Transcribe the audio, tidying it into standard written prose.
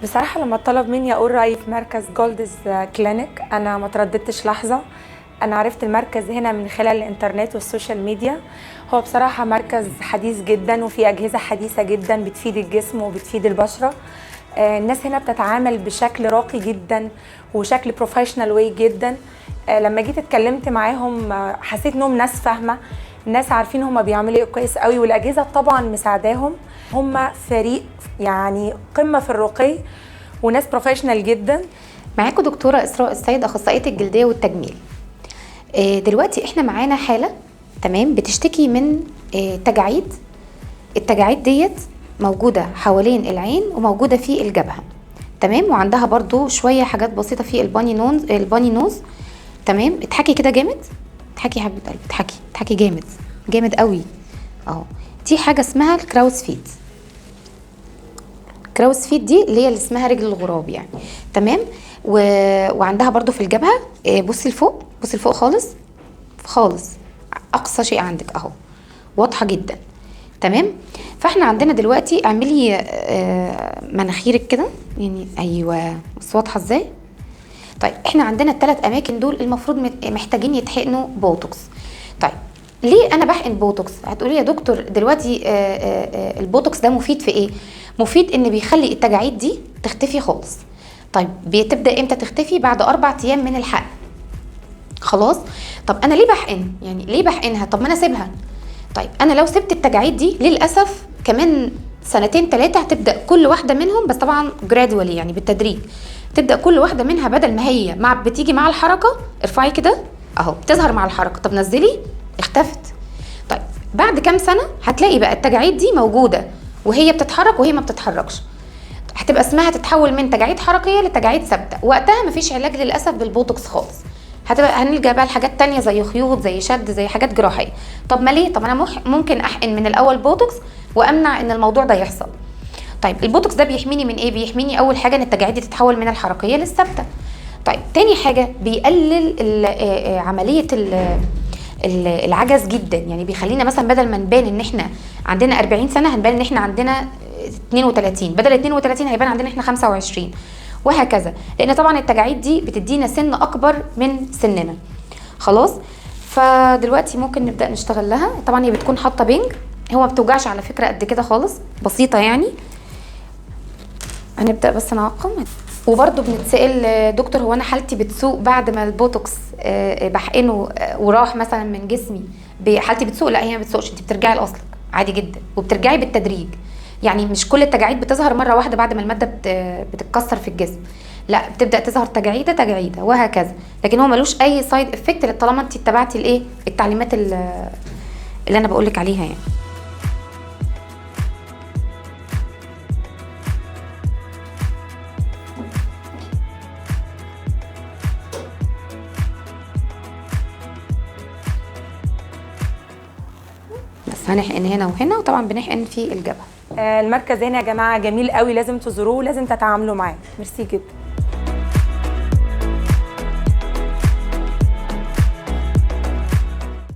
بصراحة لما طلب مني أقول رأيي في مركز جولدز كلينيك أنا ما ترددتش لحظة. أنا عرفت المركز هنا من خلال الإنترنت والسوشيال ميديا. هو بصراحة مركز حديث جدا وفي أجهزة حديثة جدا بتفيد الجسم وبتفيد البشرة. الناس هنا بتتعامل بشكل راقي جدا وشكل بروفيشنال واي جدا. لما جيت اتكلمت معاهم حسيت انهم ناس فاهمة، ناس عارفين هما بيعملوا ايه كويس قوي، والأجهزة طبعا مساعداهم. هما فريق يعني قمة في الرقي وناس بروفيشنال جدا. معاكم دكتورة إسراء السيد، أخصائية الجلدية والتجميل. دلوقتي احنا معانا حالة تمام بتشتكي من تجاعيد. التجاعيد ديت موجودة حوالين العين وموجودة في الجبهة تمام، وعندها برضو شوية حاجات بسيطة في الباني نوز تمام. اضحكي كده جامد، اضحكي يا حبيبة قلبي، اضحكي جامد جامد قوي اهو. دي حاجة اسمها الكراوز فيت. كراوز فيت دي اللي اسمها رجل الغراب يعني تمام. وعندها برضو في الجبهة بصي لفوق، بصي لفوق خالص خالص، اقصى شيء عندك اهو، واضحة جدا تمام. فاحنا عندنا دلوقتي اعملي مناخيرك كده يعني، ايوه بس واضحة ازاي. طيب احنا عندنا الثلاث اماكن دول المفروض محتاجين يتحقنوا بوتوكس. طيب ليه انا بحقن بوتوكس؟ هتقولي يا دكتور دلوقتي البوتوكس ده مفيد في ايه؟ مفيد ان بيخلي التجاعيد دي تختفي خالص. طيب بتبدا امتى تختفي؟ بعد 4 ايام من الحقن. خلاص. طب انا ليه بحقن؟ يعني ليه بحقنها؟ طب ما انا اسيبها. طيب انا لو سبت التجاعيد دي للاسف كمان 2 3 هتبدا كل واحده منهم، بس طبعا جرادولي يعني بالتدريج، تبدا كل واحده منها بدل ما هي بتيجي مع الحركه، ارفعي كده اهو بتظهر مع الحركه، طب نزلي اختفت. طيب بعد كام سنه هتلاقي بقى التجاعيد دي موجوده وهي بتتحرك وهي ما بتتحركش. هتبقى اسمها تتحول من تجاعيد حركيه لتجاعيد ثابته. وقتها مفيش علاج للاسف بالبوتوكس خالص، هنلجا بقى لحاجات تانية زي خيوط، زي شد، زي حاجات جراحيه. طب ما ليه؟ طب انا ممكن احقن من الاول بوتوكس وامنع ان الموضوع ده يحصل. طيب البوتوكس ده بيحميني من ايه؟ بيحميني اول حاجه ان التجاعيد تتحول من الحركيه للثابته. طيب تاني حاجه بيقلل عمليه العجز جدا، يعني بيخلينا مثلا بدل ما نبان ان احنا عندنا 40 سنه هنبان ان احنا عندنا 32، بدل 32 هيبان عندنا احنا 25 وهكذا، لان طبعا التجاعيد دي بتدينا سن اكبر من سننا. خلاص. فدلوقتي ممكن نبدا نشتغل لها. طبعا هي بتكون حاطه بنج، هو ما بتوجعش على فكره قد كده خالص، بسيطه يعني. هنبدا بس نعقم. وبرده بنتسال دكتور هو انا حالتي بتسوء بعد ما البوتوكس بحقنه وراح مثلا من جسمي، حالتي بتسوء؟ لا هي ما بتسوقش، انت بترجعي لاصلك عادي جدا، وبترجعي بالتدريج. يعني مش كل التجاعيد بتظهر مره واحده بعد ما الماده بتتكسر في الجسم، لا بتبدا تظهر تجاعيده تجاعيده وهكذا. لكن هو ملوش اي سايد افكت طالما انت اتبعتي الايه التعليمات اللي انا بقول لك عليها يعني. بس هنحقن هنا وهنا، وطبعا بنحقن في الجبهه. المركز هنا يا جماعه جميل قوي، لازم تزوروه، لازم تتعاملوا معاه. ميرسي جدا.